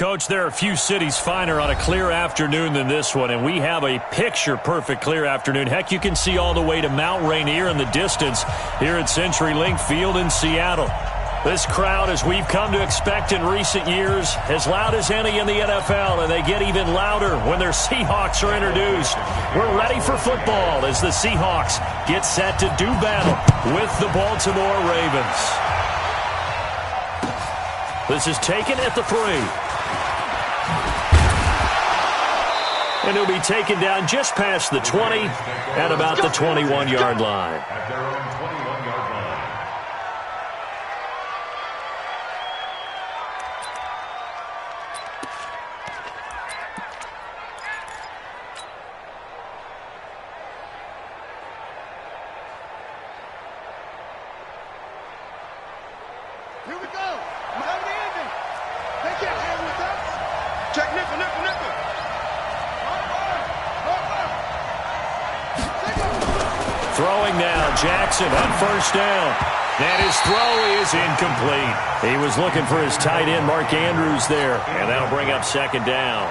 Coach, there are a few cities finer on a clear afternoon than this one, and we have a picture-perfect clear afternoon. Heck, you can see all the way to Mount Rainier in the distance here at CenturyLink Field in Seattle. This crowd, as we've come to expect in recent years, as loud as any in the NFL, and they get even louder when their Seahawks are introduced. We're ready for football as the Seahawks get set to do battle with the Baltimore Ravens. This is taken at the 3. And he'll be taken down just past the 20 at about the 21-yard line. Here we go. Miami. They can't hang with us. Check nickel. Throwing now, Jackson on first down. And his throw is incomplete. He was looking for his tight end, Mark Andrews, there. And that'll bring up second down.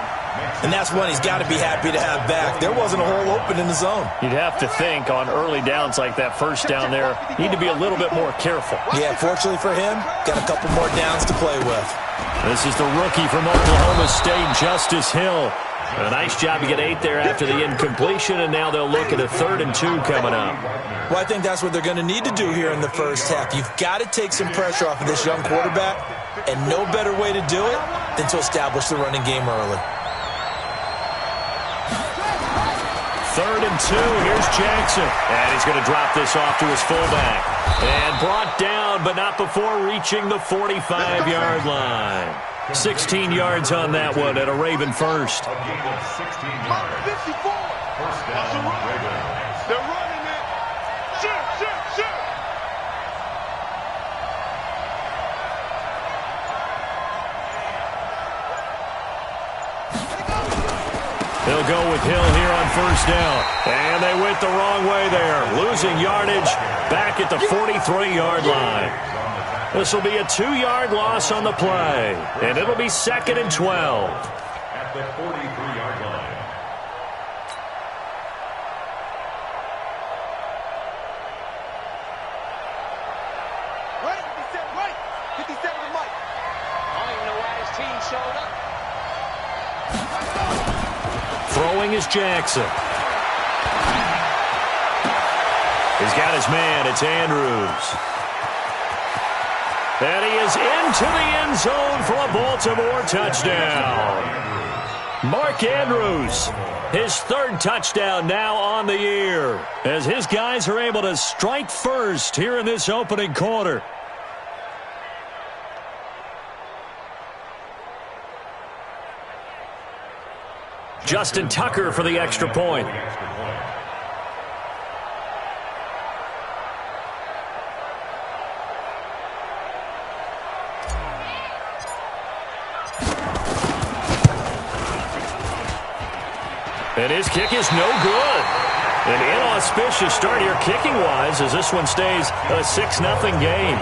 And that's one he's got to be happy to have back. There wasn't a hole open in the zone. You'd have to think on early downs like that first down there, need to be a little bit more careful. Yeah, fortunately for him, got a couple more downs to play with. This is the rookie from Oklahoma State, Justice Hill. A nice job to get 8 there after the incompletion, and now they'll look at a 3rd and 2 coming up. Well, I think that's what they're going to need to do here in the first half. You've got to take some pressure off of this young quarterback, and no better way to do it than to establish the running game early. 3rd and 2, here's Jackson. And he's going to drop this off to his fullback. And brought down, but not before reaching the 45-yard line. 16 yards on that one at a Raven first. 54. They're running it. Shoot. They'll go with Hill here on first down. And they went the wrong way there. Losing yardage back at the 43-yard line. This will be a 2-yard loss on the play. And it'll be 2nd and 12. At the 43-yard line. Right, 57 to Mike. I don't even know why his team showed up. Throwing is Jackson. He's got his man. It's Andrews. And he is into the end zone for a Baltimore touchdown. Mark Andrews, his 3rd touchdown now on the year, as his guys are able to strike first here in this opening quarter. Justin Tucker for the extra point. And his kick is no good. An inauspicious start here kicking-wise as this one stays a 6-0 game.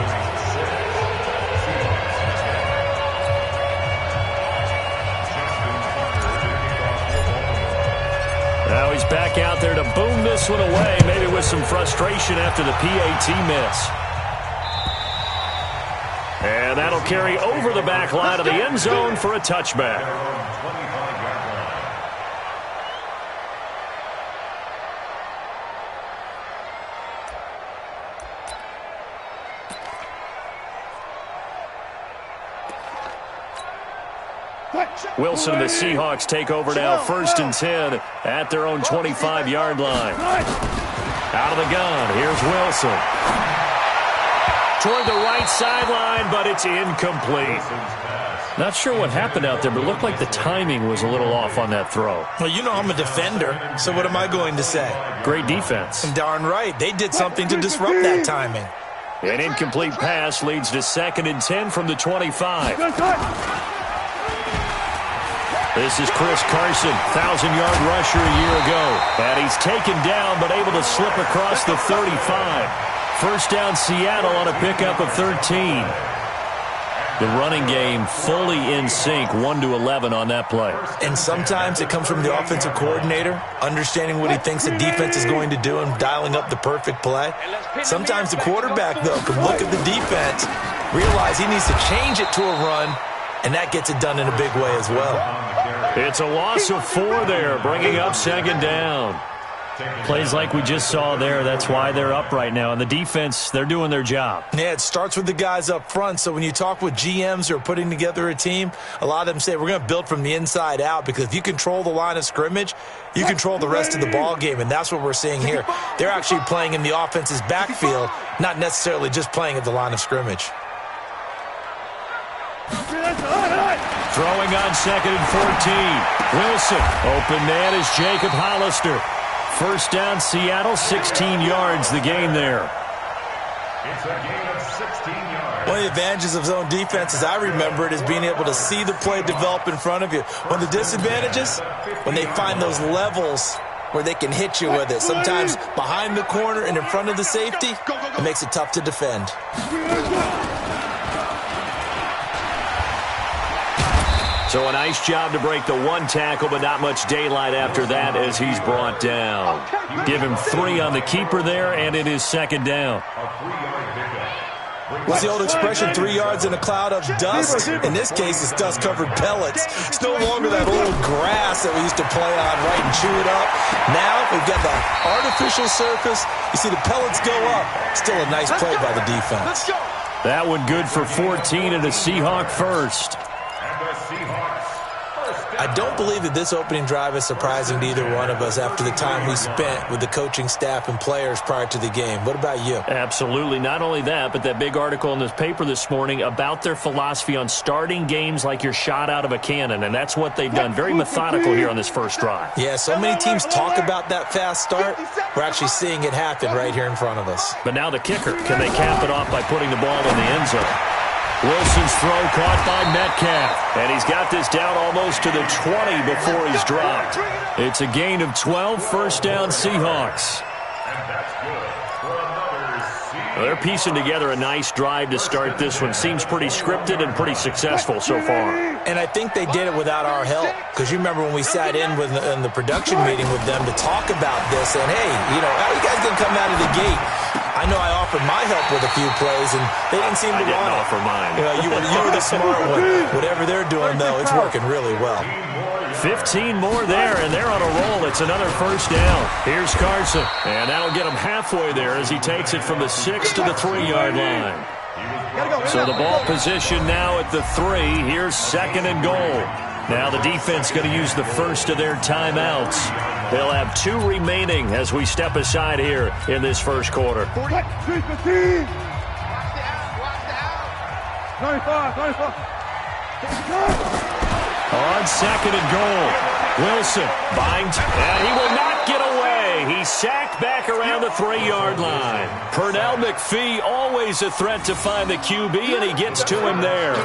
Now he's back out there to boom this one away, maybe with some frustration after the PAT miss. And that'll carry over the back line of the end zone for a touchback. Wilson and the Seahawks take over now, 1st and 10 at their own 25-yard line. Out of the gun, here's Wilson. Toward the right sideline, but it's incomplete. Not sure what happened out there, but it looked like the timing was a little off on that throw. Well, you know I'm a defender, so what am I going to say? Great defense. Darn right. They did something to disrupt that timing. An incomplete pass leads to 2nd and 10 from the 25. This is Chris Carson, 1,000-yard rusher a year ago. And he's taken down but able to slip across the 35. First down Seattle on a pickup of 13. The running game fully in sync, 1-11 on that play. And sometimes it comes from the offensive coordinator, understanding what he thinks the defense is going to do and dialing up the perfect play. Sometimes the quarterback, though, can look at the defense, realize he needs to change it to a run, and that gets it done in a big way as well. It's a loss of 4 there, bringing up second down. Plays like we just saw there, that's why they're up right now. And the defense, they're doing their job. Yeah, it starts with the guys up front. So when you talk with GMs who are putting together a team, a lot of them say we're going to build from the inside out, because if you control the line of scrimmage, you control the rest of the ball game, and that's what we're seeing here. They're actually playing in the offense's backfield, not necessarily just playing at the line of scrimmage. Throwing on 2nd and 14. Wilson, open man is Jacob Hollister. First down, Seattle, 16 yards, the gain there. It's a gain of 16 yards. One of the advantages of zone defense, as I remember it, is being able to see the play develop in front of you. One of the disadvantages, when they find those levels where they can hit you with it. Sometimes behind the corner and in front of the safety, it makes it tough to defend. So a nice job to break the 1 tackle, but not much daylight after that as he's brought down. Give him 3 on the keeper there, and it is second down. What's the old expression, 3 yards in a cloud of dust? In this case, it's dust-covered pellets. It's no longer that old grass that we used to play on, right, and chew it up. Now we've got the artificial surface. You see the pellets go up. Still a nice play by the defense. That one good for 14 and a Seahawk first. I don't believe that this opening drive is surprising to either one of us after the time we spent with the coaching staff and players prior to the game. What about you? Absolutely. Not only that, but that big article in this paper this morning about their philosophy on starting games like you're shot out of a cannon, and that's what they've done. Very methodical here on this first drive. Yeah, so many teams talk about that fast start. We're actually seeing it happen right here in front of us. But now the kicker. Can they cap it off by putting the ball in the end zone? Wilson's throw caught by Metcalf. And he's got this down almost to the 20 before he's dropped. It's a gain of 12, first down Seahawks. Well, they're piecing together a nice drive to start this one. Seems pretty scripted and pretty successful so far. And I think they did it without our help. Because you remember when we sat in the production meeting with them to talk about this, and hey, how you guys going to come out of the gate? I know I offered my help with a few plays, and they didn't seem to want it. I didn't offer mine. You were the smart one. Whatever they're doing, though, it's working really well. 15 more there, and they're on a roll. It's another first down. Here's Carson, and that'll get him halfway there as he takes it from the 6 to the 3-yard line. So the ball position now at the 3. Here's second and goal. Now the defense going to use the first of their timeouts. They'll have 2 remaining as we step aside here in this first quarter. 95. On second and goal, Wilson binds, and he will not get away. He's sacked back around the 3-yard line. Pernell McPhee, always a threat to find the QB, and he gets to him there.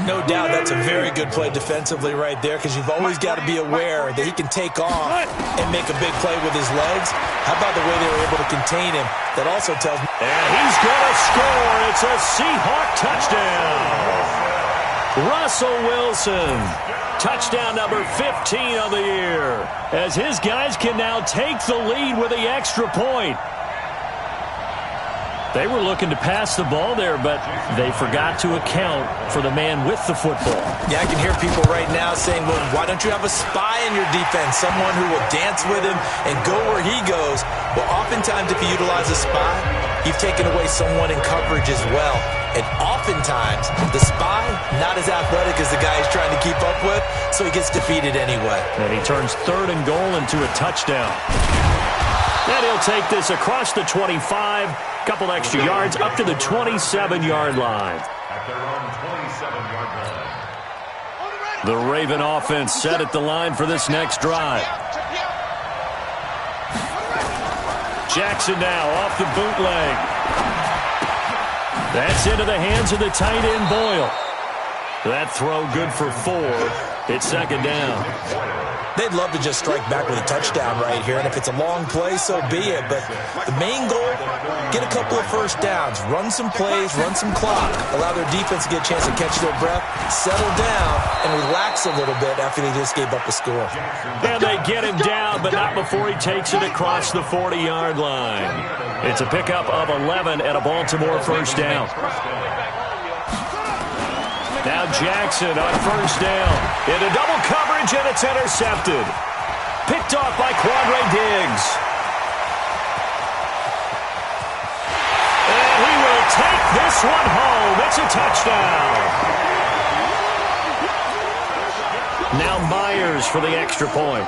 No doubt that's a very good play defensively right there, because you've always got to be aware that he can take off and make a big play with his legs. How about the way they were able to contain him? That also tells me. And he's going to score. It's a Seahawk touchdown. Russell Wilson, touchdown number 15 on the year, as his guys can now take the lead with the extra point. They were looking to pass the ball there, but they forgot to account for the man with the football. Yeah, I can hear people right now saying, well, why don't you have a spy in your defense, someone who will dance with him and go where he goes? Well, oftentimes if you utilize a spy, you've taken away someone in coverage as well. And oftentimes, the spy, not as athletic as the guy he's trying to keep up with, so he gets defeated anyway. And he turns third and goal into a touchdown. And he'll take this across the 25, couple extra yards, up to the 27-yard line. At their own 27-yard line. The Raven offense set at the line for this next drive. Jackson now off the bootleg. That's into the hands of the tight end, Boyle. That throw good for 4. It's second down. They'd love to just strike back with a touchdown right here, and if it's a long play, so be it. But the main goal, get a couple of first downs, run some plays, run some clock, allow their defense to get a chance to catch their breath, settle down, and relax a little bit after they just gave up a score. And they get him down, but not before he takes it across the 40-yard line. It's a pickup of 11 and a Baltimore first down. Now Jackson on first down. Into double coverage, and it's intercepted. Picked off by Quandre Diggs. And he will take this one home. It's a touchdown. Now Myers for the extra point.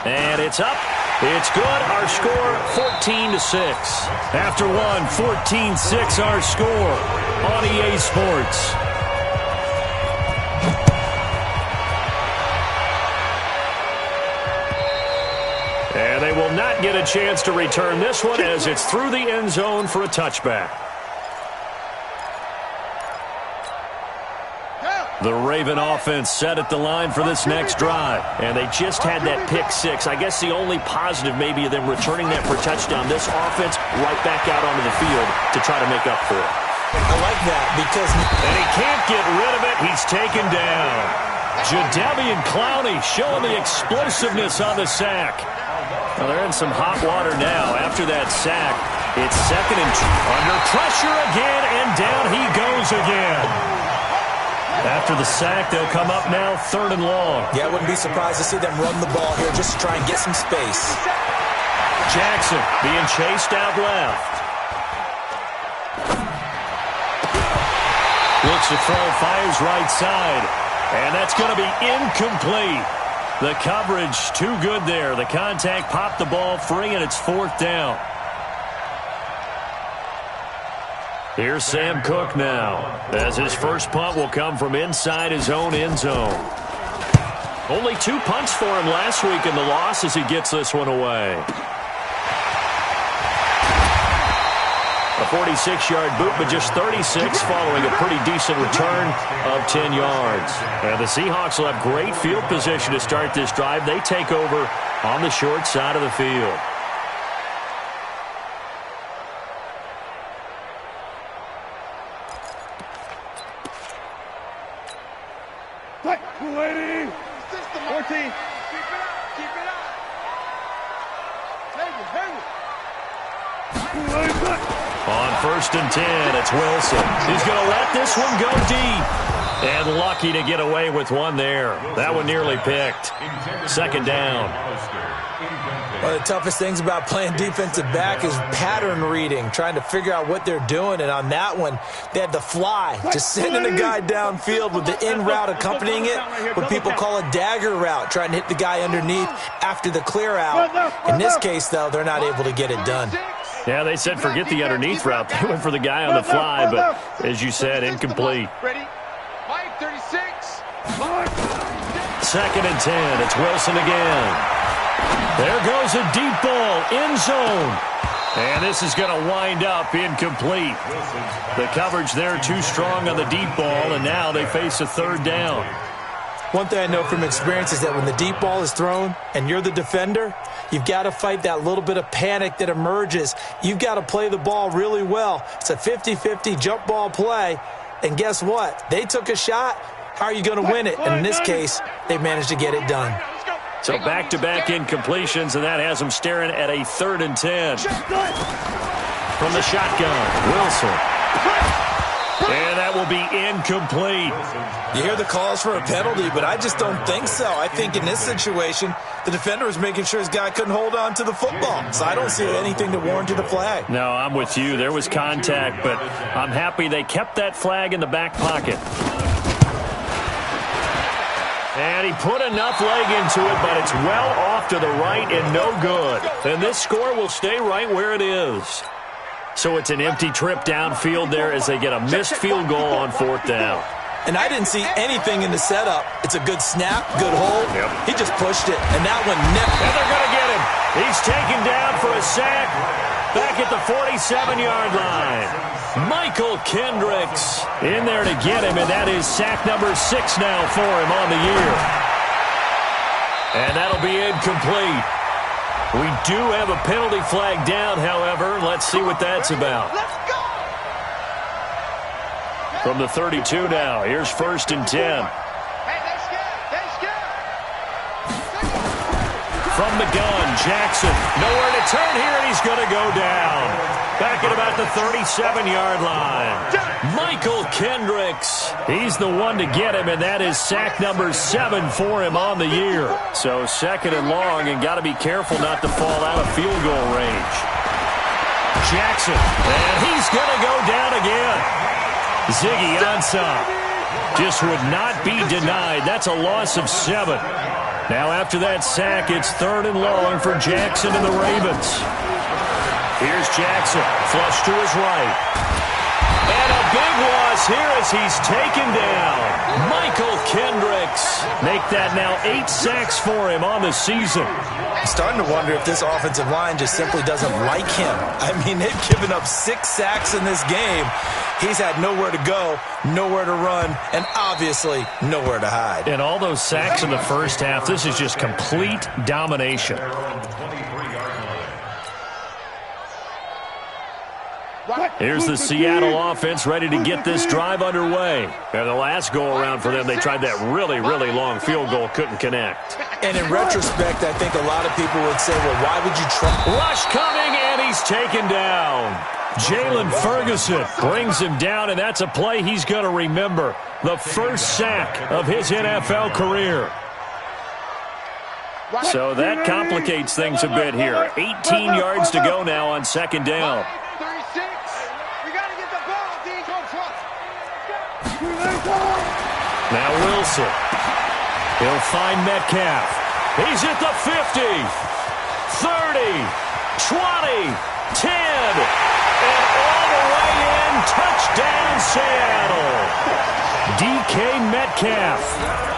And it's up. It's good. Our score, 14-6. After one, 14-6 our score on EA Sports. And they will not get a chance to return this one as it's through the end zone for a touchback. The Raven offense set at the line for this next drive. And they just had that pick six. I guess the only positive maybe of them returning that for a touchdown. This offense right back out onto the field to try to make up for it. I like that because... And he can't get rid of it. He's taken down. Jadeveon Clowney showing the explosiveness on the sack. Well, they're in some hot water now after that sack. It's second and under pressure again, and down he goes again. After the sack, they'll come up now, third and long. Yeah, I wouldn't be surprised to see them run the ball here just to try and get some space. Jackson being chased out left. Looks to throw, fires right side. And that's going to be incomplete. The coverage too good there. The contact popped the ball free, and it's fourth down. Here's Sam Cook now, as his first punt will come from inside his own end zone. Only 2 punts for him last week in the loss as he gets this one away. A 46-yard boot, but just 36 following a pretty decent return of 10 yards. And the Seahawks will have great field position to start this drive. They take over on the short side of the field. Lady. 14. Keep it up. Keep it up. On first and 10, it's Wilson. He's going to let this one go deep. And lucky to get away with one there. That one nearly picked. Second down. One of the toughest things about playing defensive back is pattern reading, trying to figure out what they're doing. And on that one, they had the fly, just sending a guy downfield with the in route accompanying it, what people call a dagger route, trying to hit the guy underneath after the clear out. In this case, though, they're not able to get it done. Yeah, they said forget the underneath route. They went for the guy on the fly, but as you said, incomplete. Ready? 5:36. Second and 10. It's Wilson again. There goes a deep ball, end zone. And this is going to wind up incomplete. The coverage there too strong on the deep ball, and now they face a third down. One thing I know from experience is that when the deep ball is thrown and you're the defender, you've got to fight that little bit of panic that emerges. You've got to play the ball really well. It's a 50-50 jump ball play. And guess what? They took a shot. How are you going to win it? And in this case, they managed to get it done. So back-to-back incompletions, and that has them staring at a third and 10. From the shotgun, Wilson. And that will be incomplete. You hear the calls for a penalty, but I just don't think so. I think in this situation, the defender was making sure his guy couldn't hold on to the football. So I don't see anything to warrant the flag. No, I'm with you. There was contact, but I'm happy they kept that flag in the back pocket. And he put enough leg into it, but it's well off to the right and no good. And this score will stay right where it is. So it's an empty trip downfield there as they get a missed field goal on fourth down. And I didn't see anything in the setup. It's a good snap, good hold. Yep. He just pushed it, and that one nipped. And they're going to get him. He's taken down for a sack. back at the 47-yard line. Michael Kendricks in there to get him, and that is sack number 6 now for him on the year. And that'll be incomplete. We do have a penalty flag down, however. Let's see what that's about. Let's go! From the 32 now, here's 1st and 10. Hey, they're scared. They're scared. From the gun, Jackson. Nowhere to turn here, and he's going to go down. Back at about the 37-yard line. Michael Kendricks. He's the one to get him, and that is sack number 7 for him on the year. So 2nd and long, and got to be careful not to fall out of field goal range. Jackson, and he's going to go down again. Ziggy Ansah just would not be denied. That's a loss of 7. Now after that sack, it's 3rd and long for Jackson and the Ravens. Here's Jackson, flush to his right. And a big loss here as he's taken down. Michael Kendricks. Make that now 8 sacks for him on the season. I'm starting to wonder if this offensive line just simply doesn't like him. I mean, they've given up 6 sacks in this game. He's had nowhere to go, nowhere to run, and obviously nowhere to hide. And all those sacks in the first half, this is just complete domination. Here's the Seattle offense ready to get this drive underway. And the last go-around for them, they tried that really, really long field goal, couldn't connect. And in retrospect, I think a lot of people would say, well, why would you try? Rush coming, and he's taken down. Jalen Ferguson brings him down, and that's a play he's going to remember. The first sack of his NFL career. So that complicates things a bit here. 18 yards to go now on 2nd down. 36. We got to get the ball. Dean, go front. Now Wilson. He'll find Metcalf. He's at the 50, 30, 20, 10, and all the way in. Touchdown, Seattle. DK Metcalf,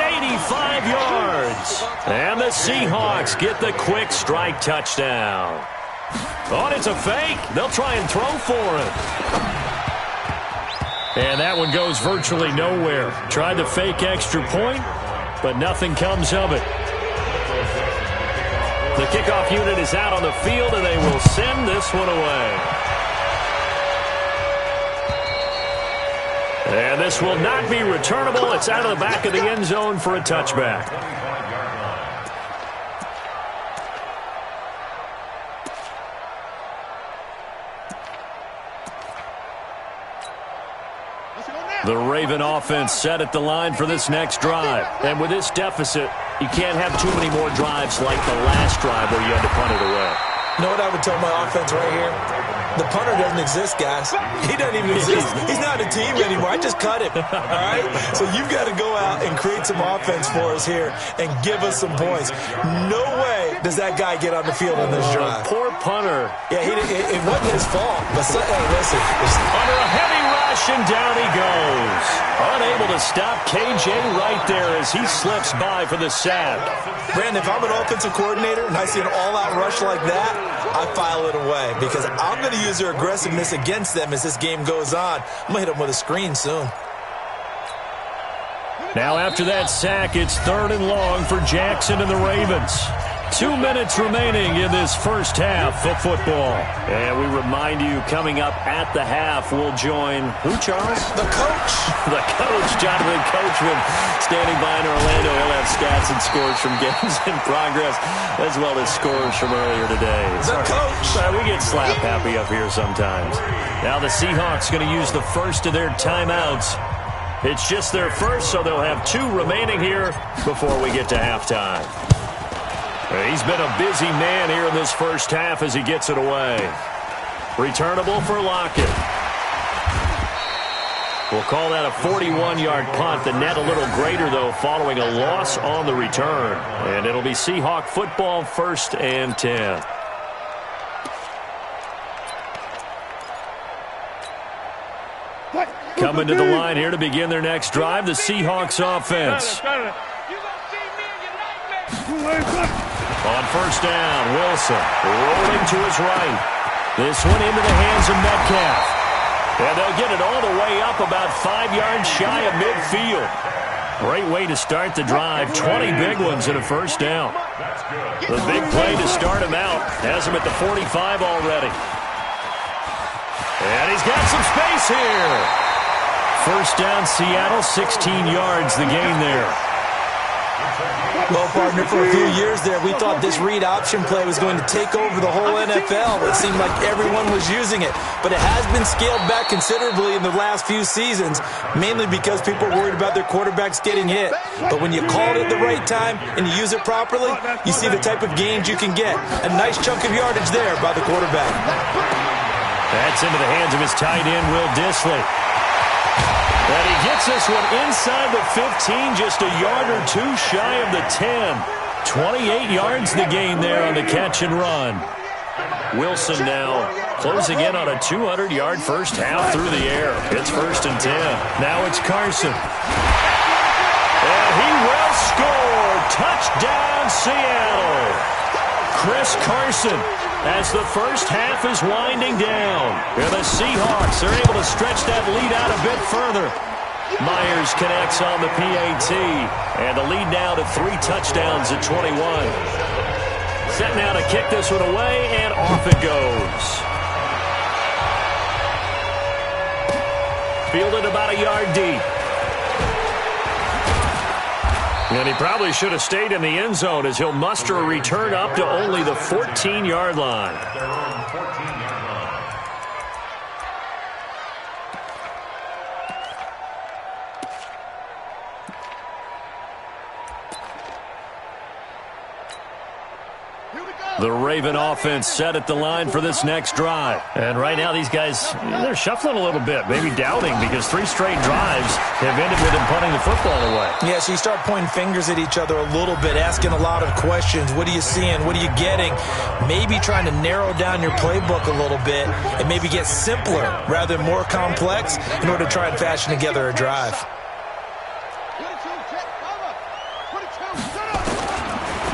85 yards. And the Seahawks get the quick strike touchdown. Oh, it's a fake. They'll try and throw for it. And that one goes virtually nowhere. Tried the fake extra point, but nothing comes of it. The kickoff unit is out on the field, and they will send this one away. And this will not be returnable. It's out of the back of the end zone for a touchback. The Raven offense set at the line for this next drive. And with this deficit, you can't have too many more drives like the last drive where you had to punt it away. You know what I would tell my offense right here? The punter doesn't exist, guys. He doesn't even exist. He's not a team anymore. I just cut him. All right? So you've got to go out and create some offense for us here and give us some points. No way does that guy get on the field on this drive. Poor punter. Yeah, it wasn't his fault. But hey, listen. Under a heavy rush, and down he goes. Unable to stop KJ right there as he slips by for the sack. Brandon, if I'm an offensive coordinator and I see an all-out rush like that, I file it away because I'm going to use their aggressiveness against them as this game goes on. I'm going to hit them with a screen soon. Now after that sack, it's 3rd and long for Jackson and the Ravens. 2 minutes remaining in this first half of football. And we remind you, coming up at the half, we'll join, who, Charles? The coach. The coach, Jonathan Coachman, standing by in Orlando. He'll have stats and scores from games in progress, as well as scores from earlier today. The coach. We get slap happy up here sometimes. Now the Seahawks going to use the first of their timeouts. It's just their first, so they'll have 2 remaining here before we get to halftime. He's been a busy man here in this first half as he gets it away. Returnable for Lockett. We'll call that a 41-yard punt. The net a little greater, though, following a loss on the return. And it'll be Seahawk football, 1st and 10. Coming to the line here to begin their next drive, the Seahawks offense. On 1st down, Wilson rolling to his right. This one into the hands of Metcalf. And they'll get it all the way up about 5 yards shy of midfield. Great way to start the drive. 20 big ones and a first down. The big play to start him out. Has him at the 45 already. And he's got some space here. First down, Seattle, 16 yards the gain there. Well, partner, for a few years there, we thought this read option play was going to take over the whole NFL. It seemed like everyone was using it. But it has been scaled back considerably in the last few seasons, mainly because people are worried about their quarterbacks getting hit. But when you call it at the right time and you use it properly, you see the type of gains you can get. A nice chunk of yardage there by the quarterback. That's into the hands of his tight end, Will Dissly. And he gets this one inside the 15, just a yard or two shy of the 10. 28 yards the gain there on the catch and run. Wilson now closing in on a 200-yard first half through the air. It's 1st and 10. Now it's Carson. And he will score. Touchdown, Seattle. Chris Carson, as the first half is winding down. And the Seahawks are able to stretch that lead out a bit further. Myers connects on the PAT. And the lead now to 3 touchdowns at 21. Set now to kick this one away, and off it goes. Fielded about a yard deep. And he probably should have stayed in the end zone as he'll muster a return up to only the 14-yard line. The Raven offense set at the line for this next drive. And right now these guys, they're shuffling a little bit, maybe doubting, because 3 straight drives have ended with them punting the football away. Yeah, so you start pointing fingers at each other a little bit, asking a lot of questions. What are you seeing? What are you getting? Maybe trying to narrow down your playbook a little bit and maybe get simpler rather than more complex in order to try and fashion together a drive.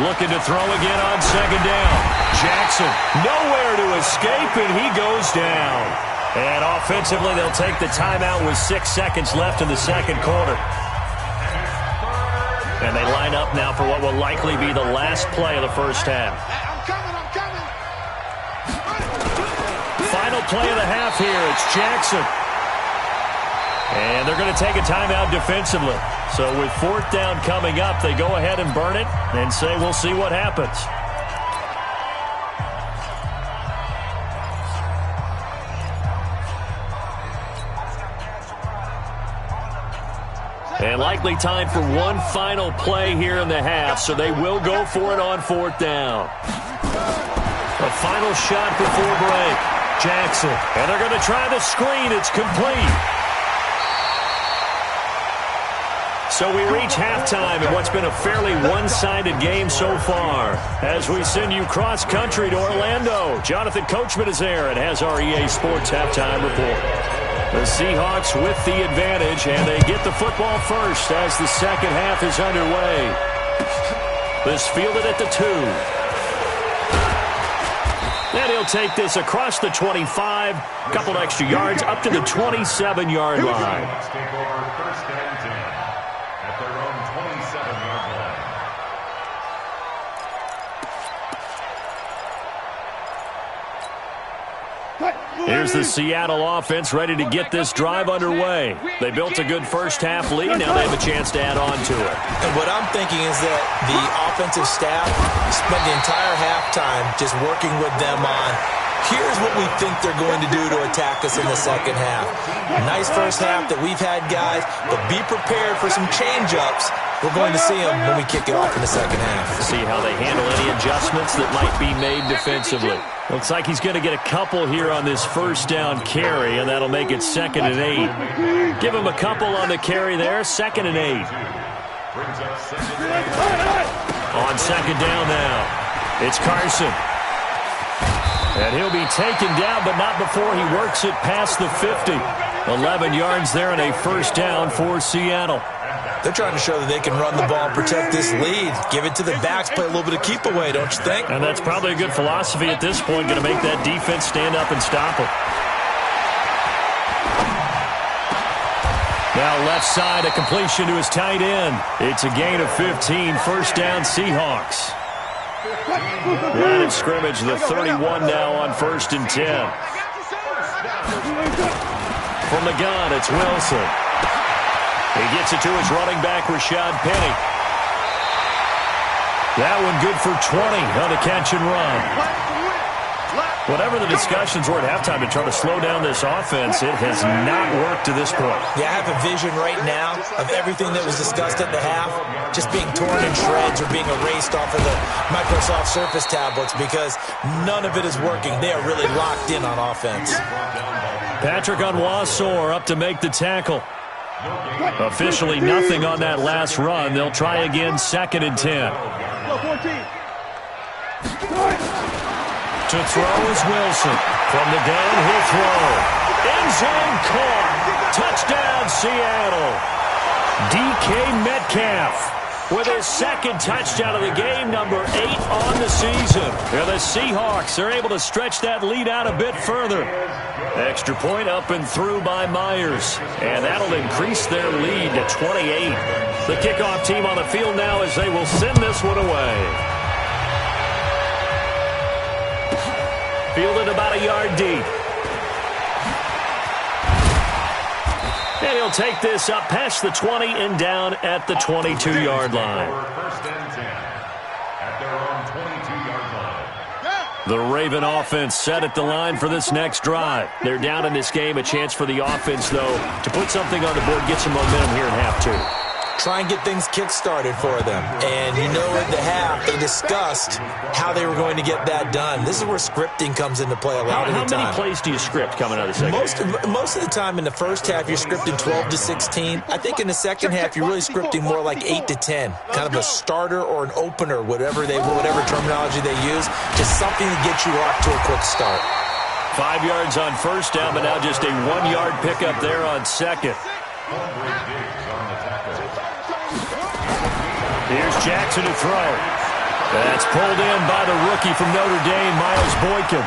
Looking to throw again on 2nd down. Jackson nowhere to escape, and he goes down. And offensively, they'll take the timeout with 6 seconds left in the second quarter. And they line up now for what will likely be the last play of the first half. I'm coming. Final play of the half here. It's Jackson. And they're going to take a timeout defensively. So with 4th down coming up, they go ahead and burn it and say we'll see what happens. And likely time for one final play here in the half, so they will go for it on 4th down. A final shot before break. Jackson. And they're going to try the screen. It's complete. So we reach halftime in what's been a fairly one-sided game so far. As we send you cross-country to Orlando, Jonathan Coachman is there and has our EA Sports halftime report. The Seahawks with the advantage, and they get the football first as the second half is underway. This fielded at the 2. And he'll take this across the 25, a couple extra yards up to the 27-yard line. Here's the Seattle offense ready to get this drive underway. They built a good first half lead. Now they have a chance to add on to it. And what I'm thinking is that the offensive staff spent the entire halftime just working with them on, here's what we think they're going to do to attack us in the second half. Nice first half that we've had, guys, but be prepared for some change-ups. We're going to see them when we kick it off in the second half. See how they handle any adjustments that might be made defensively. Looks like he's going to get a couple here on this first down carry, and that'll make it 2nd and 8. Give him a couple on the carry there, 2nd and 8. On 2nd down now, it's Carson. And he'll be taken down, but not before he works it past the 50. 11 yards there and a first down for Seattle. They're trying to show that they can run the ball and protect this lead. Give it to the backs, play a little bit of keep away, don't you think? And that's probably a good philosophy at this point, going to make that defense stand up and stop them. Now left side, a completion to his tight end. It's a gain of 15, first down Seahawks. Line of scrimmage, the 31 now on 1st and 10. From the gun, it's Wilson. He gets it to his running back, Rashad Penny. That one good for 20 on the catch and run. Whatever the discussions were at halftime to try to slow down this offense, it has not worked to this point. Yeah, I have a vision right now of everything that was discussed at the half just being torn in shreds or being erased off of the Microsoft Surface tablets because none of it is working. They are really locked in on offense. Patrick Onwuasor up to make the tackle. Officially nothing on that last run. They'll try again, 2nd and 10. To throw is Wilson. From the gun, he'll throw. End zone caught. Touchdown, Seattle. DK Metcalf with his 2nd touchdown of the game, number 8 on the season. And the Seahawks are able to stretch that lead out a bit further. Extra point up and through by Myers. And that'll increase their lead to 28. The kickoff team on the field now as they will send this one away. Fielded about a yard deep. And he'll take this up past the 20 and down at the 22-yard line. First and 10 at their own 22-yard line. The Raven offense set at the line for this next drive. They're down in this game. A chance for the offense, though, to put something on the board, get some momentum here in half 2. Try and get things kick-started for them. And you know at the half, they discussed how they were going to get that done. This is where scripting comes into play a lot of the time. How many plays do you script coming out of the second? Most of the time in the first half, you're scripting 12 to 16. I think in the second half, you're really scripting more like 8 to 10. Kind of a starter or an opener, whatever terminology they use. Just something to get you off to a quick start. 5 yards on first down, but now just a 1-yard pickup there on second. Here's Jackson to throw. That's pulled in by the rookie from Notre Dame, Miles Boykin.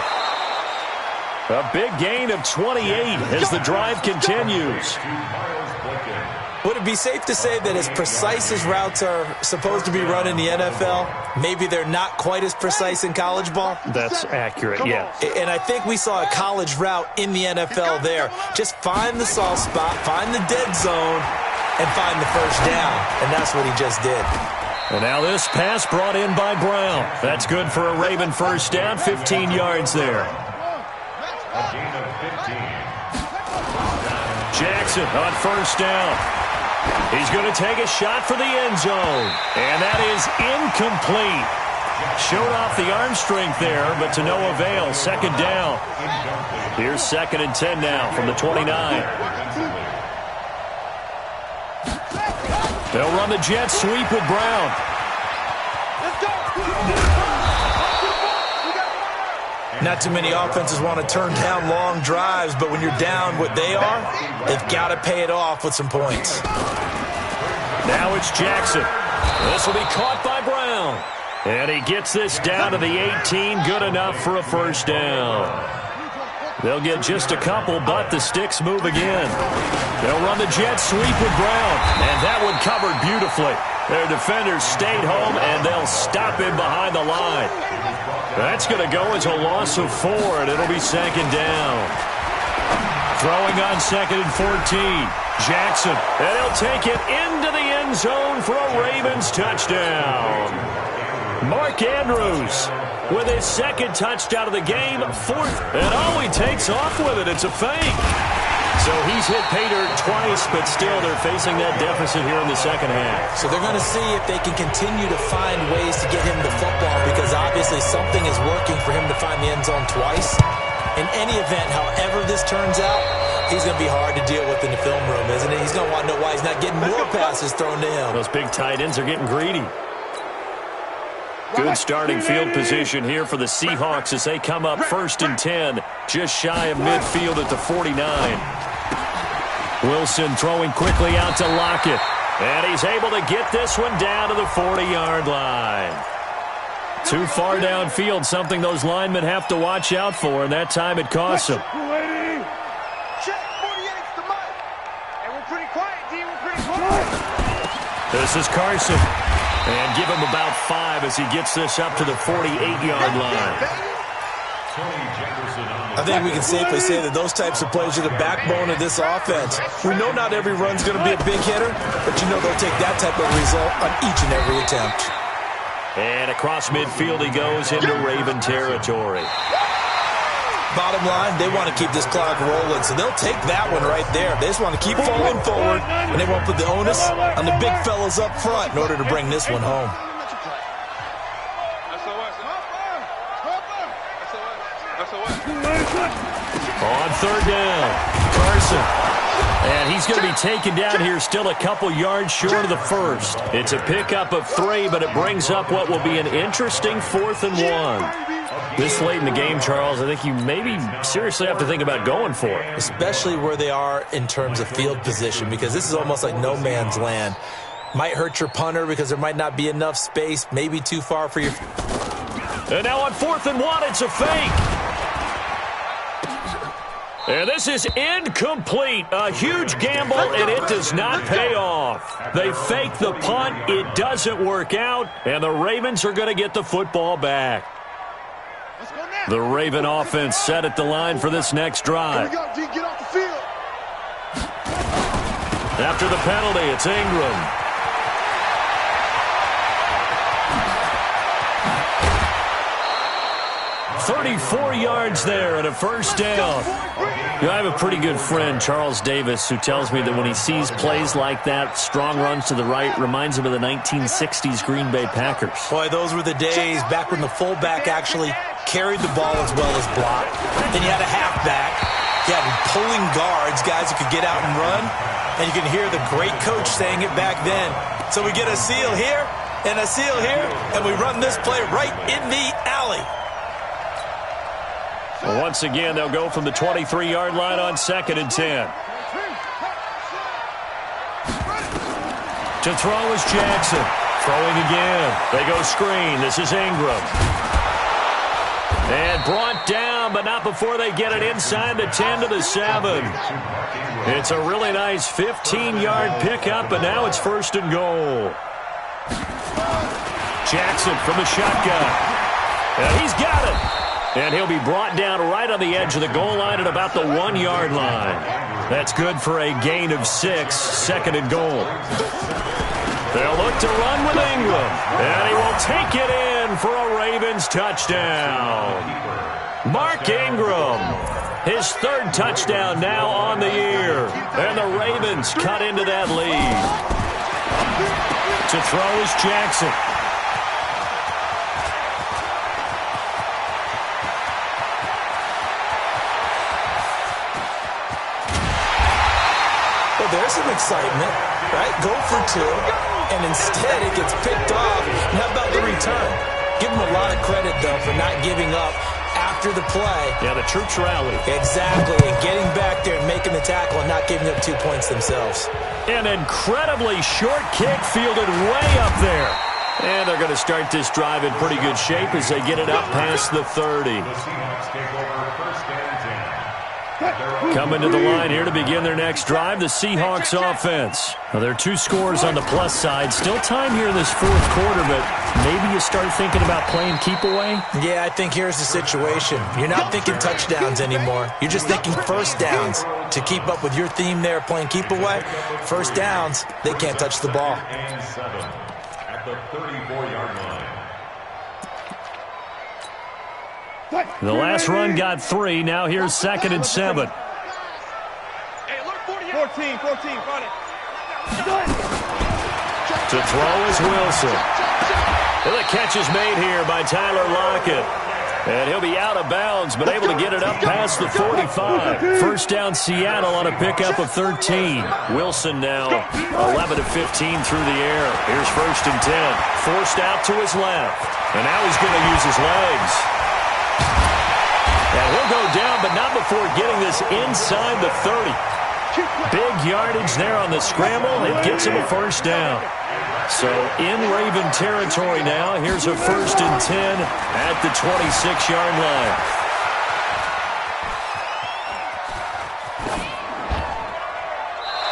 A big gain of 28 as the drive continues. Would it be safe to say that as precise as routes are supposed to be run in the NFL, maybe they're not quite as precise in college ball? That's accurate, yeah. And I think we saw a college route in the NFL there. Just find the soft spot, find the dead zone, and find the first down. And that's what he just did. And now this pass brought in by Brown. That's good for a Raven first down, 15 yards there. A gain of 15. Jackson on first down. He's going to take a shot for the end zone. And that is incomplete. Showed off the arm strength there, but to no avail. 2nd down. Here's 2nd and 10 now from the 29. They'll run the jet sweep with Brown. Not too many offenses want to turn down long drives, but when you're down what they are, they've got to pay it off with some points. Now it's Jackson. This will be caught by Brown. And he gets this down to the 18. Good enough for a first down. They'll get just a couple, but the sticks move again. They'll run the jet sweep with Brown. And that one covered beautifully. Their defenders stayed home, and they'll stop him behind the line. That's going to go as a loss of 4, and it'll be 2nd down. Throwing on 2nd and 14. Jackson, and he'll take it into the end zone for a Ravens touchdown. Mark Andrews with his 2nd touchdown of the game, 4th, and oh, he takes off with it. It's a fake. So he's hit pay dirt twice, but still they're facing that deficit here in the second half. So they're going to see if they can continue to find ways to get him the football because obviously something is working for him to find the end zone twice. In any event, however this turns out, he's going to be hard to deal with in the film room, isn't he? He's going to want to know why he's not getting more passes thrown to him. Those big tight ends are getting greedy. Good starting field position here for the Seahawks as they come up 1st and 10, just shy of midfield at the 49. Wilson throwing quickly out to Lockett. And he's able to get this one down to the 40-yard line. Too far downfield, something those linemen have to watch out for, and that time it costs them. Check 48's the mic. Hey, we're pretty quiet, D. We're pretty quiet. This is Carson. And give him about 5 as he gets this up to the 48-yard line. I think we can safely say that those types of plays are the backbone of this offense. We know not every run's going to be a big hitter, but you know they'll take that type of result on each and every attempt. And across midfield he goes into Raven territory. Bottom line, they want to keep this clock rolling, so they'll take that one right there. They just want to keep falling forward, and they won't put the onus on the big fellas up front in order to bring this one home. On third down, Carson. And he's going to be taken down here still a couple yards short of the first. It's a pickup of 3, but it brings up what will be an interesting 4th and 1. This late in the game, Charles, I think you maybe seriously have to think about going for it. Especially where they are in terms of field position, because this is almost like no man's land. Might hurt your punter because there might not be enough space, maybe too far for your... And now on 4th and 1, it's a fake. And this is incomplete. A huge gamble, and it does not pay off. They fake the punt. It doesn't work out, and the Ravens are going to get the football back. The Raven offense set at the line for this next drive. Here we go, D. Get off the field. After the penalty, it's Ingram. 34 yards there and a first down. You know, I have a pretty good friend, Charles Davis, who tells me that when he sees plays like that, strong runs to the right, reminds him of the 1960s Green Bay Packers. Boy, those were the days back when the fullback actually carried the ball as well as blocked. Then you had a halfback. You had pulling guards, guys who could get out and run. And you can hear the great coach saying it back then. So we get a seal here and a seal here, and we run this play right in the alley. Well, once again, they'll go from the 23-yard line on 2nd and 10. To throw is Jackson. Throwing again. They go screen. This is Ingram. And brought down, but not before they get it inside the 10 to the 7. It's a really nice 15-yard pickup, and now it's 1st and goal. Jackson from the shotgun. And he's got it. And he'll be brought down right on the edge of the goal line at about the 1-yard line. That's good for a gain of 6, 2nd and goal. They'll look to run with Ingram. And he will take it in for a Ravens touchdown. Mark Ingram, his 3rd touchdown now on the year. And the Ravens cut into that lead. To throw is Jackson. There's some excitement, right? Go for 2, and instead it gets picked off. And how about the return? Give them a lot of credit, though, for not giving up after the play. Yeah, the troops rallied. Exactly, and getting back there and making the tackle and not giving up 2 points themselves. An incredibly short kick fielded way up there. And they're going to start this drive in pretty good shape as they get it up past the 30. Coming to the line here to begin their next drive, the Seahawks offense. Now, there are 2 scores on the plus side. Still time here in this 4th quarter, but maybe you start thinking about playing keep away? Yeah, I think here's the situation. You're not thinking touchdowns anymore. You're just thinking first downs. To keep up with your theme there, playing keep away, first downs, they can't touch the ball. At the 34-yard line. The last run got 3. Now here's 2nd and 7. 14, 14, got it. To throw is Wilson. And the catch is made here by Tyler Lockett. And he'll be out of bounds, but able to get it up past the 45. First down Seattle on a pickup of 13. Wilson now 11 of 15 through the air. Here's 1st and 10. Forced out to his left. And now he's going to use his legs. And he'll go down, but not before getting this inside the 30. Big yardage there on the scramble. It gets him a first down. So in Raven territory now. Here's a 1st and 10 at the 26-yard line.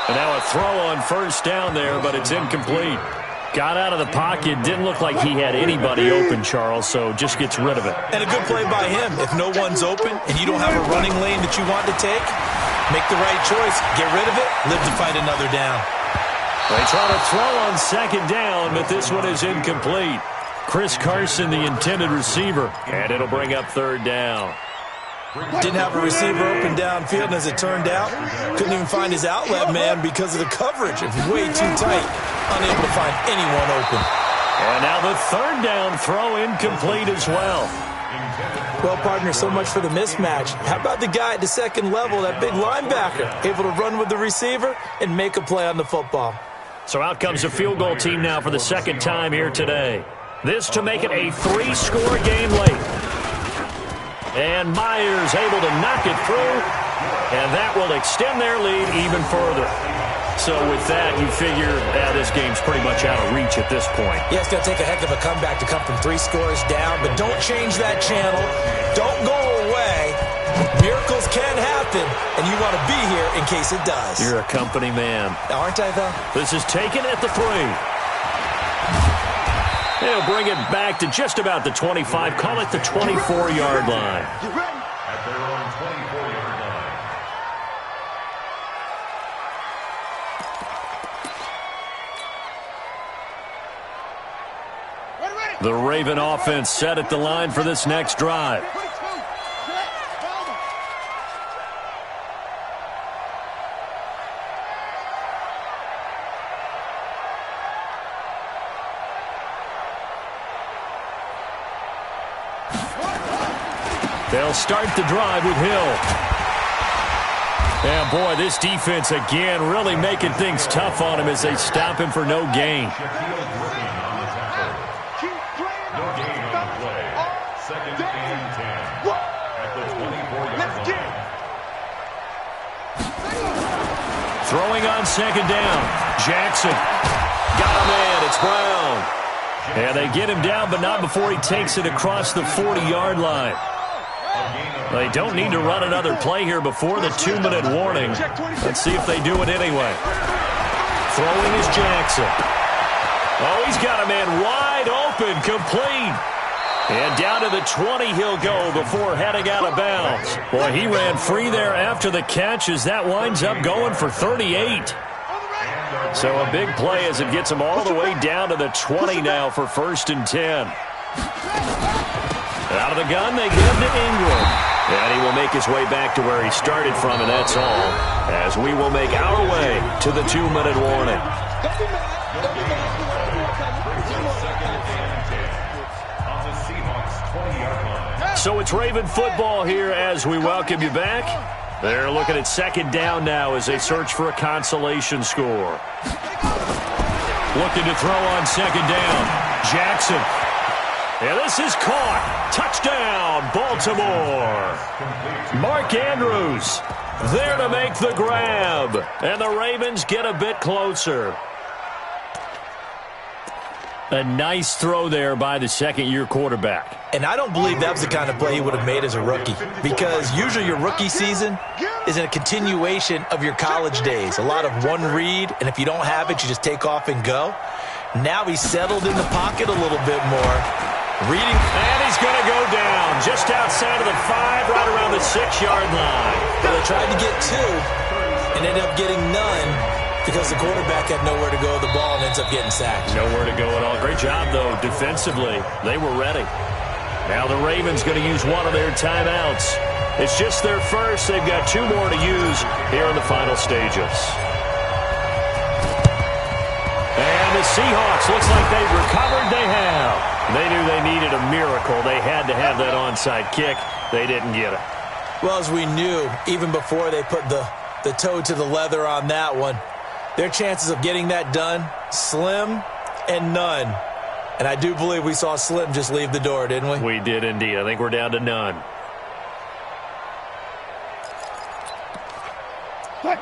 And now a throw on 1st down there, but it's incomplete. Got out of the pocket. Didn't look like he had anybody open, Charles, so just gets rid of it. And a good play by him. If no one's open and you don't have a running lane that you want to take, make the right choice. Get rid of it. Live to fight another down. They try to throw on 2nd down, but this one is incomplete. Chris Carson, the intended receiver, and it'll bring up 3rd down. Didn't have a receiver open downfield, and as it turned out, couldn't even find his outlet man because of the coverage. It was way too tight, unable to find anyone open. And now the 3rd down throw incomplete as well. Well, partner, so much for the mismatch. How about the guy at the 2nd level, that big linebacker, able to run with the receiver and make a play on the football? So out comes the field goal team now for the 2nd time here today. This to make it a 3-score game late. And Myers able to knock it through, and that will extend their lead even further. So with that, you figure this game's pretty much out of reach at this point. Yeah, it's going to take a heck of a comeback to come from 3 scores down, but don't change that channel. Don't go away. Miracles can happen, and you want to be here in case it does. You're a company man. Aren't I, though? This is taken at the 3. They'll bring it back to just about the 25. Call it the 24-yard line. At their own 24-yard line. The Raven offense set at the line for this next drive. They'll start the drive with Hill. And boy, this defense again really making things tough on him as they stop him for no gain. No gain on the play. 2nd and 10 at the 24-yard line. Throwing on 2nd down. Jackson. Got a man. It's Brown. And they get him down, but not before he takes it across the 40-yard line. They don't need to run another play here before the 2-minute warning. Let's see if they do it anyway. Throwing is Jackson. Oh, he's got a man wide open, complete. And down to the 20 he'll go before heading out of bounds. Boy, he ran free there after the catch as that winds up going for 38. So a big play as it gets him all the way down to the 20 now for 1st and 10. Out of the gun, they give him to Ingram. And he will make his way back to where he started from, and that's all, as we will make our way to the 2-minute warning. So it's Raven football here as we welcome you back. They're looking at 2nd down now as they search for a consolation score. Looking to throw on 2nd down. Jackson. And this is caught. Touchdown, Baltimore. Mark Andrews there to make the grab. And the Ravens get a bit closer. A nice throw there by the 2nd-year quarterback. And I don't believe that was the kind of play he would have made as a rookie, because usually your rookie season is a continuation of your college days. A lot of one read, and if you don't have it, you just take off and go. Now he's settled in the pocket a little bit more. Reading. And he's going to go down just outside of the 5, right around the 6-yard line. Well, they tried to get 2 and ended up getting none because the quarterback had nowhere to go with the ball and ends up getting sacked. Nowhere to go at all. Great job, though, defensively. They were ready. Now the Ravens going to use one of their timeouts. It's just their first. They've got 2 more to use here in the final stages. And the Seahawks, looks like they've recovered. They have. They knew they needed a miracle. They had to have that onside kick. They didn't get it. Well, as we knew, even before they put the toe to the leather on that one, their chances of getting that done, slim and none. And I do believe we saw Slim just leave the door, didn't we? We did indeed. I think we're down to none. Wait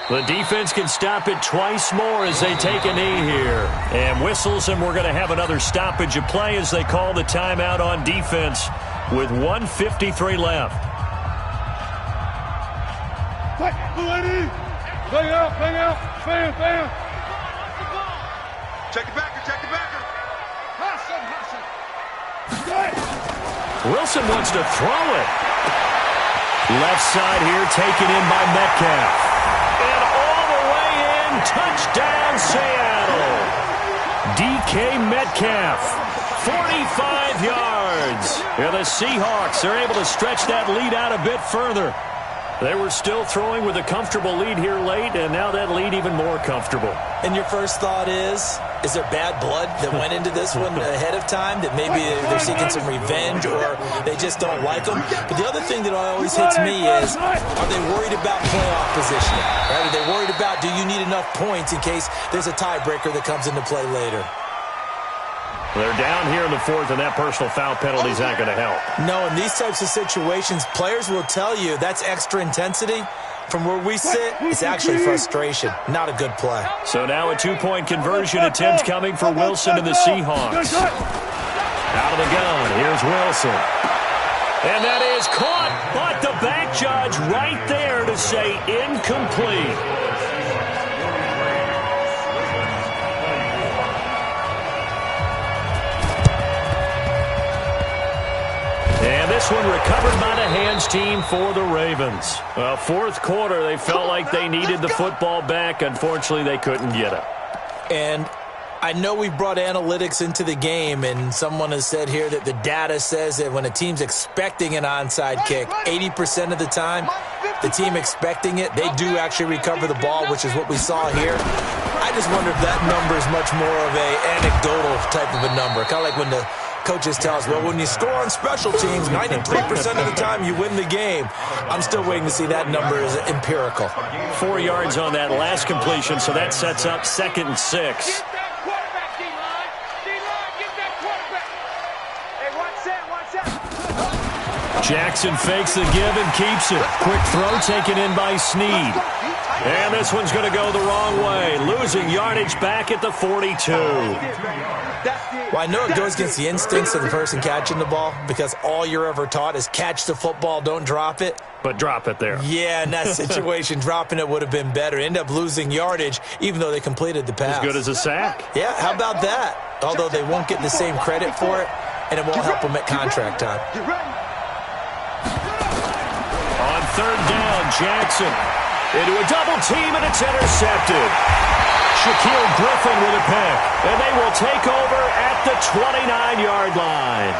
The defense can stop it twice more as they take a knee here. And whistles, and we're going to have another stoppage of play as they call the timeout on defense with 1:53 left. Bang out, fan. Check the backer. Wilson wants to throw it. Left side here taken in by Metcalf. And all the way in, touchdown Seattle. DK Metcalf, 45 yards. And the Seahawks are able to stretch that lead out a bit further. They were still throwing with a comfortable lead here late, and now that lead even more comfortable. And your first thought is there bad blood that went into this one ahead of time, that maybe they're seeking some revenge or they just don't like them? But the other thing that always hits me is, are they worried about playoff positioning? Right? Are they worried about, do you need enough points in case there's a tiebreaker that comes into play later? They're down here in the fourth, and that personal foul penalty is not going to help. No, in these types of situations, players will tell you that's extra intensity. From where we sit, it's actually frustration. Not a good play. So now a two-point conversion attempt coming for Wilson and the Seahawks. Out of the gun, here's Wilson. And that is caught, but the back judge right there to say incomplete. And this one recovered by the hands team for the Ravens. Well, fourth quarter, they felt like they needed the football back. Unfortunately, they couldn't get it. And I know we brought analytics into the game, and someone has said here that the data says that when a team's expecting an onside kick, 80% of the time, the team expecting it, they do actually recover the ball, which is what we saw here. I just wonder if that number is much more of a anecdotal type of a number, kind of like when the coaches tell us, well, when you score on special teams, 93% of the time you win the game. I'm still waiting to see that number is empirical. 4 yards on that last completion, so that sets up 2nd and 6. Jackson fakes the give and keeps it. Quick throw taken in by Snead. And this one's going to go the wrong way. Losing yardage back at the 42. Well, I know it goes against the instincts of the person catching the ball because all you're ever taught is catch the football, don't drop it. But drop it there. Yeah, in that situation, dropping it would have been better. End up losing yardage even though they completed the pass. As good as a sack. Yeah, how about that? Although they won't get the same credit for it, and it won't help them at contract time. On third down, Jackson into a double team, and it's intercepted. Shaquille Griffin with a pick, and they will take over at the 29-yard line.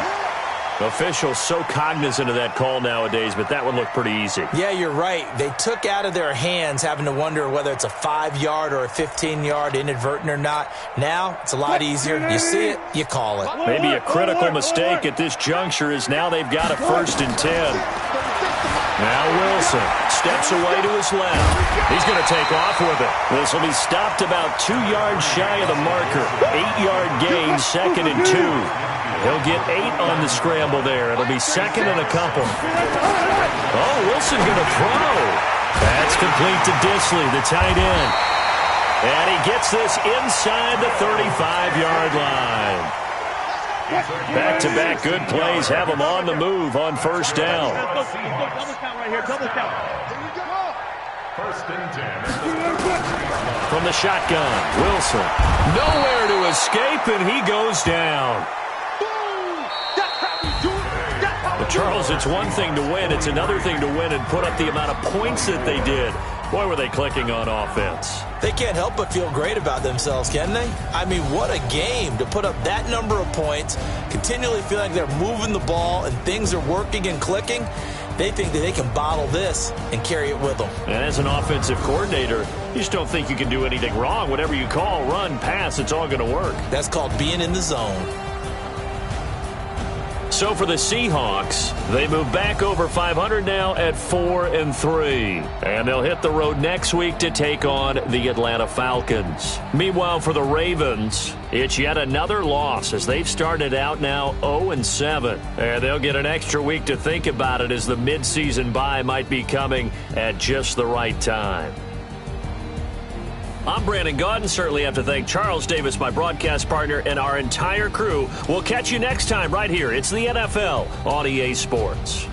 Officials so cognizant of that call nowadays, but that one looked pretty easy. Yeah, you're right. They took out of their hands having to wonder whether it's a 5-yard or a 15-yard inadvertent or not. Now, it's a lot easier. You see it, you call it. Maybe a critical mistake at this juncture is now they've got a 1st and 10. Now Wilson steps away to his left. He's going to take off with it. This will be stopped about 2 yards shy of the marker. 8-yard gain, 2nd and 2. He'll get 8 on the scramble there. It'll be 2nd and a couple. Oh, Wilson going to throw. That's complete to Disley, the tight end. And he gets this inside the 35-yard line. Back-to-back good plays have him on the move on 1st down. Double count right here, double count. 1st and 10. From the shotgun, Wilson. Nowhere to escape, and he goes down. But Charles, it's one thing to win. It's another thing to win and put up the amount of points that they did. Boy, were they clicking on offense. They can't help but feel great about themselves, can they? I mean, what a game to put up that number of points, continually feeling like they're moving the ball and things are working and clicking. They think that they can bottle this and carry it with them. And as an offensive coordinator, you just don't think you can do anything wrong. Whatever you call, run, pass, it's all going to work. That's called being in the zone. So for the Seahawks, they move back over 500 now at 4-3. And they'll hit the road next week to take on the Atlanta Falcons. Meanwhile, for the Ravens, it's yet another loss as they've started out now 0-7. And they'll get an extra week to think about it as the midseason bye might be coming at just the right time. I'm Brandon Gaudin. Certainly have to thank Charles Davis, my broadcast partner, and our entire crew. We'll catch you next time right here. It's the NFL on EA Sports.